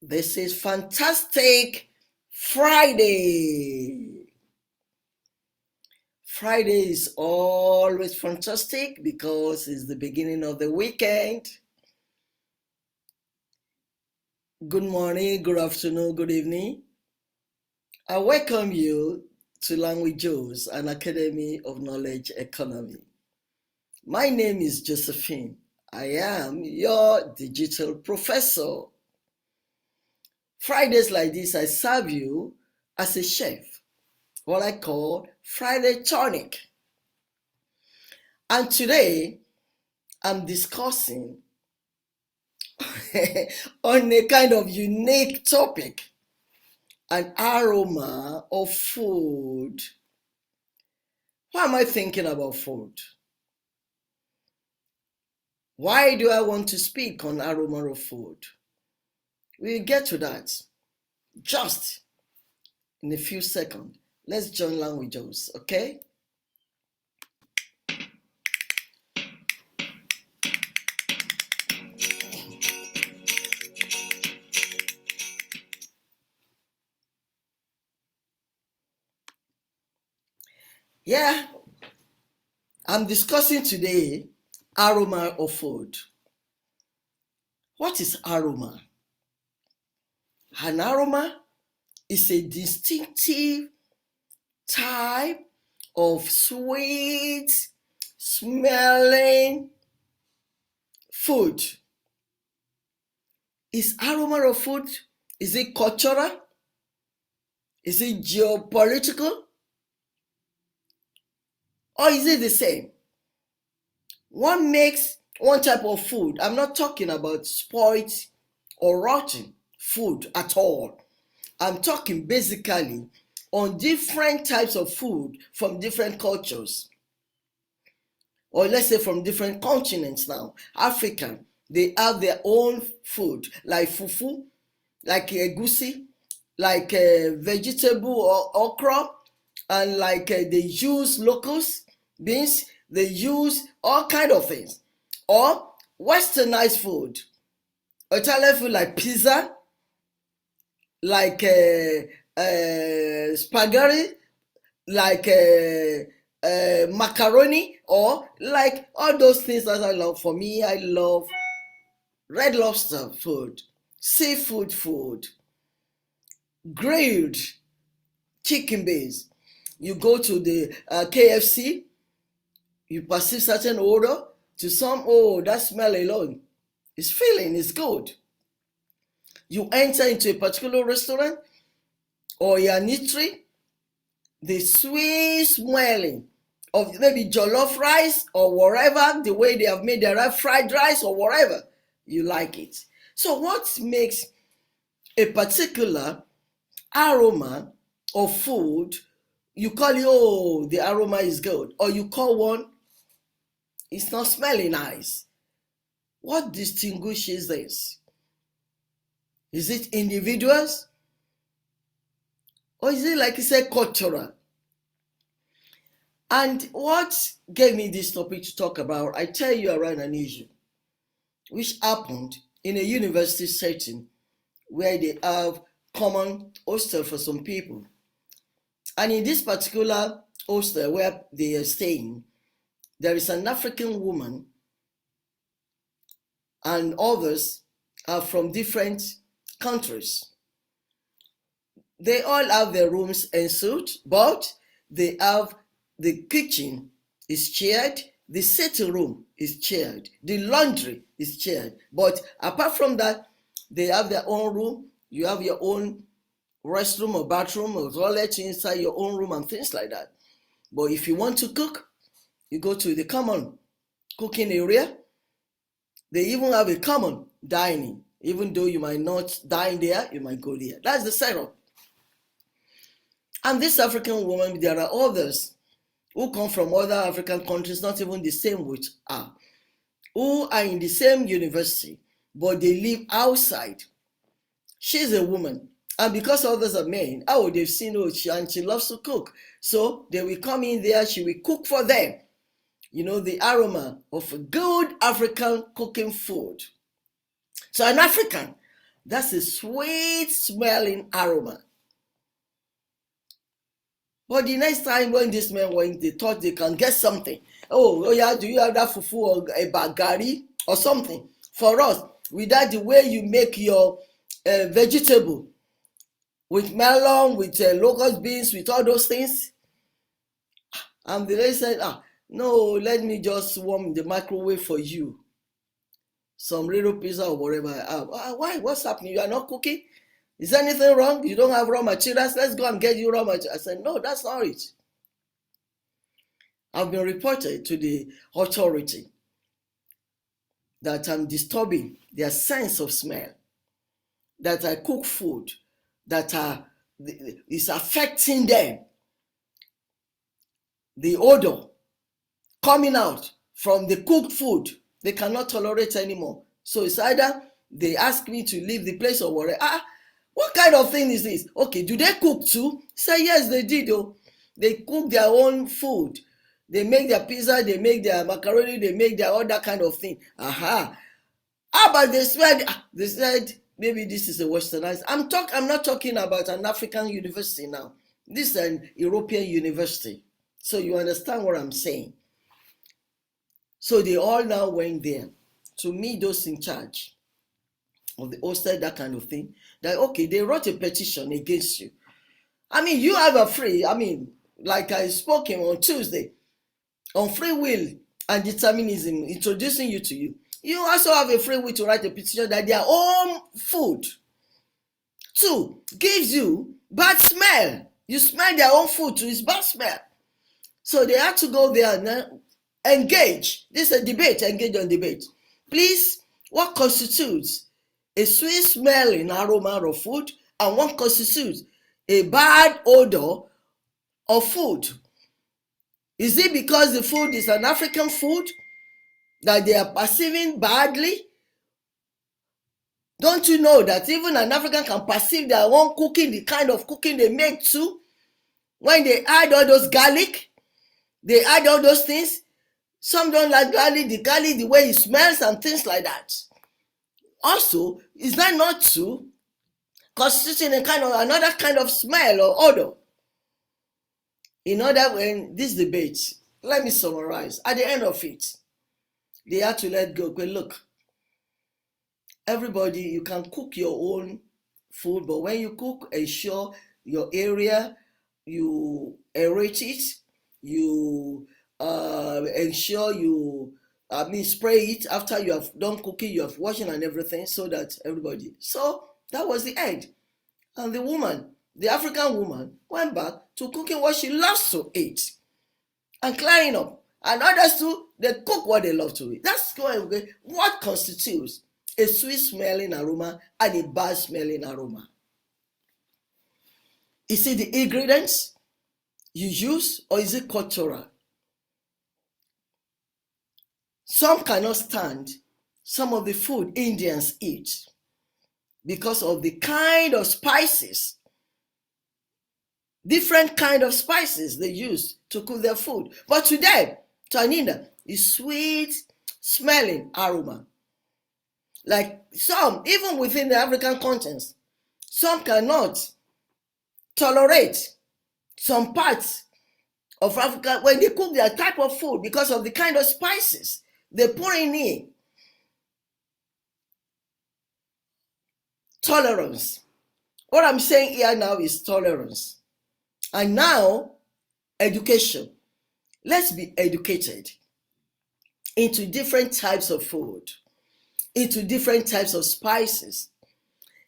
This is Fantastic Friday. Friday is always fantastic because it's the beginning of the weekend. Good morning, good afternoon, good evening. I welcome you to LearnwithJoes, an academy of knowledge economy. My name is Josephine. I am your digital professor. Fridays like this, I serve you as a chef, what I call Friday tonic. And today, I'm discussing on a kind of unique topic, an aroma of food. Why am I thinking about food? Why do I want to speak on aroma of food? We'll get to that just in a few seconds. Let's join LearnwithJoes, okay? Yeah, I'm discussing today aroma of food. What is aroma? An aroma is a distinctive type of sweet smelling food. Is aroma of food, is it cultural? Is it geopolitical? Or is it the same? One makes one type of food. I'm not talking about spoiled or rotten food at all. I'm talking basically on different types of food from different cultures, or let's say from different continents now. African, they have their own food, like fufu, like egusi, like vegetable or okra, and like they use locusts, beans, they use all kind of things. Or westernized food, Italian food like pizza, like spaghetti, like macaroni, or like all those things that I love. For me, I love red lobster food, seafood food, grilled chicken base. You go to the KFC, you perceive certain odor. To some, oh, that smell alone is feeling, is good. You enter into a particular restaurant or an eatery, the sweet smelling of maybe jollof rice or whatever, the way they have made their fried rice or whatever, you like it. So what makes a particular aroma of food, you call it, oh, the aroma is good, or you call one, it's not smelling nice. What distinguishes this? Is it individuals? Or is it, like you said, cultural? And what gave me this topic to talk about, I tell you around an issue which happened in a university setting where they have common hostel for some people. And in this particular hostel where they are staying, there is an African woman and others are from different countries. They all have their rooms en suite, but they have the kitchen is shared, the sitting room is shared, the laundry is shared. But apart from that, they have their own room. You have your own restroom or bathroom or toilet inside your own room and things like that. But if you want to cook, you go to the common cooking area. They even have a common dining. Even though you might not dine there, you might go there. That's the setup. And this African woman, there are others who come from other African countries, not even the same with her, who are in the same university, but they live outside. She's a woman. And because others are men, oh, they've seen her, and she loves to cook. So they will come in there, she will cook for them. You know, the aroma of a good African cooking food. So an African That's a sweet smelling aroma. But the next time when these men went, they thought they can get something. Oh yeah, do you have that fufu or a bagari or something? For us, without the way you make your vegetable, with melon, with locust beans, with all those things. And the lady said, no, let me just warm in the microwave for you some little pizza or whatever I have. Why? What's happening? You are not cooking? Is anything wrong? You don't have raw materials? Let's go and get you raw materials. I said, no, that's not it. I've been reported to the authority that I'm disturbing their sense of smell, that I cook food that is affecting them. The odor coming out from the cooked food, they cannot tolerate anymore. So it's either they ask me to leave the place or whatever. What kind of thing is this? Okay, do they cook too? Say yes, they did. Oh, they cook their own food. They make their pizza, they make their macaroni, they make their all that kind of thing. How about they smell? They said maybe this is a westernized. I'm not talking about an African university now. This is an European university. So you understand what I'm saying. So they all now went there to meet those in charge of the hostel, that kind of thing. That okay, they wrote a petition against you. I mean, you have a free, like I spoke on Tuesday, on free will and determinism, introducing you to you. You also have a free will to write a petition that their own food, too, gives you bad smell. You smell their own food too, it's bad smell. So they had to go there and engage. This is a debate, engage on debate. Please, what constitutes a sweet smelling aroma of food and what constitutes a bad odor of food? Is it because the food is an African food that they are perceiving badly? Don't you know that even an African can perceive their own cooking, the kind of cooking they make too? When they add all those garlic, they add all those things. Some don't like garlic, the way it smells and things like that. Also, is that not true? Constituting another kind of smell or odor. In other words, this debate, let me summarize. At the end of it, they had to let go. Look, everybody, you can cook your own food, but when you cook, ensure your area, you aerate it, you ensure you spray it after you have done cooking, you have washing and everything, so that everybody. So that was the end. And the woman, the African woman, went back to cooking what she loves to eat and cleaning up. And others too, they cook what they love to eat. That's what constitutes a sweet smelling aroma and a bad smelling aroma. Is it the ingredients you use, or is it cultural? Some cannot stand some of the food Indians eat because of the kind of spices, different kind of spices they use to cook their food. But to them, to an Indian, it's sweet smelling aroma. Like some, even within the African continent, some cannot tolerate some parts of Africa when they cook their type of food because of the kind of spices they pour in. Tolerance. What I'm saying here now is tolerance. And now, education. Let's be educated into different types of food, into different types of spices.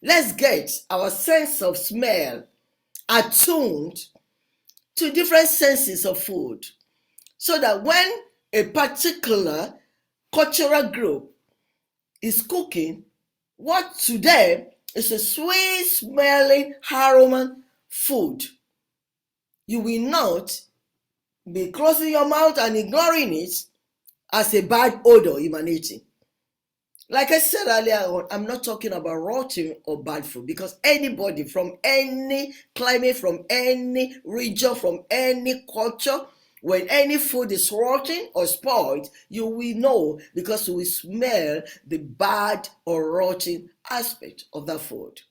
Let's get our sense of smell attuned to different senses of food, so that when a particular cultural group is cooking, what to them is a sweet smelling aroma food, you will not be closing your mouth and ignoring it as a bad odor emanating. Like I said earlier on, I'm not talking about rotten or bad food, because anybody from any climate, from any region, from any culture When any food is rotten or spoiled, you will know because you will smell the bad or rotten aspect of that food.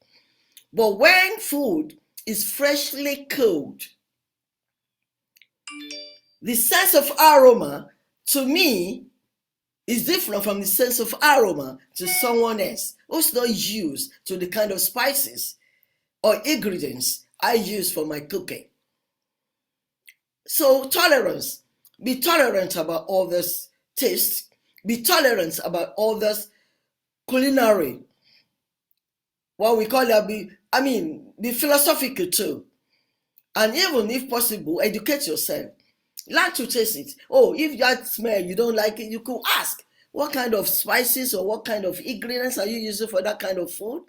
But when food is freshly cooked, the sense of aroma to me is different from the sense of aroma to someone else who's not used to the kind of spices or ingredients I use for my cooking. So tolerance, be tolerant about others' taste, be tolerant about others' culinary. What we call that, be philosophical too. And even if possible, educate yourself. Learn to taste it. Oh, if that smell you don't like it, you could ask, what kind of spices or what kind of ingredients are you using for that kind of food?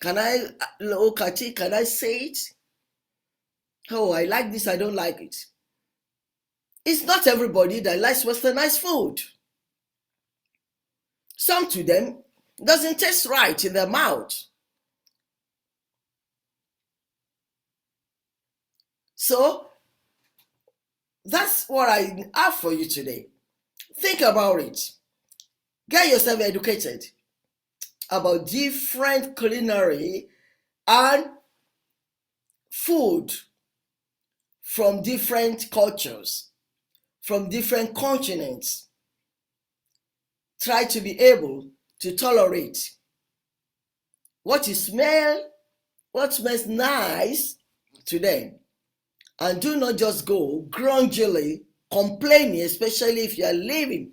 Can I look at it? Can I say it? Oh, I like this, I don't like it. It's not everybody that likes westernized food. Some to them doesn't taste right in their mouth. So that's what I have for you today. Think about it. Get yourself educated about different culinary and food from different cultures, from different continents. Try to be able to tolerate what smells nice to them. And do not just go grungily complaining, especially if you are living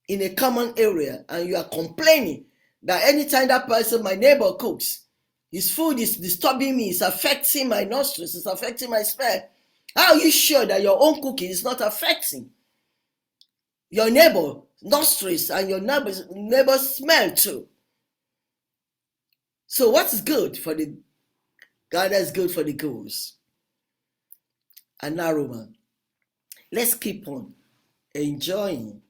in a common area and you are complaining that anytime that person, my neighbor, cooks, his food is disturbing me, it's affecting my nostrils, it's affecting my smell. How are you sure that your own cooking is not affecting your neighbor nostrils and your neighbor's smell too? So what is good for the God is good for the goose? An aroma. Let's keep on enjoying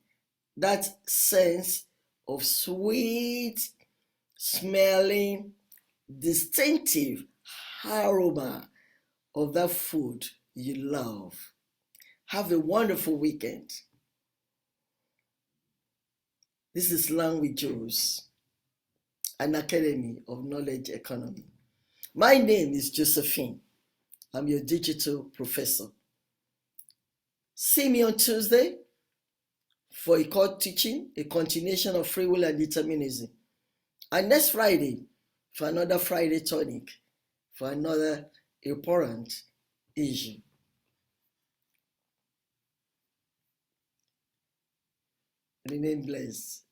that sense of sweet smelling, distinctive aroma of that food you love. Have a wonderful weekend. This is Learn with Joes, an academy of knowledge economy. My name is Josephine. I'm your digital professor. See me on Tuesday for a core teaching, a continuation of free will and determinism. And next Friday for another Friday tonic, for another important issue. Remain blessed.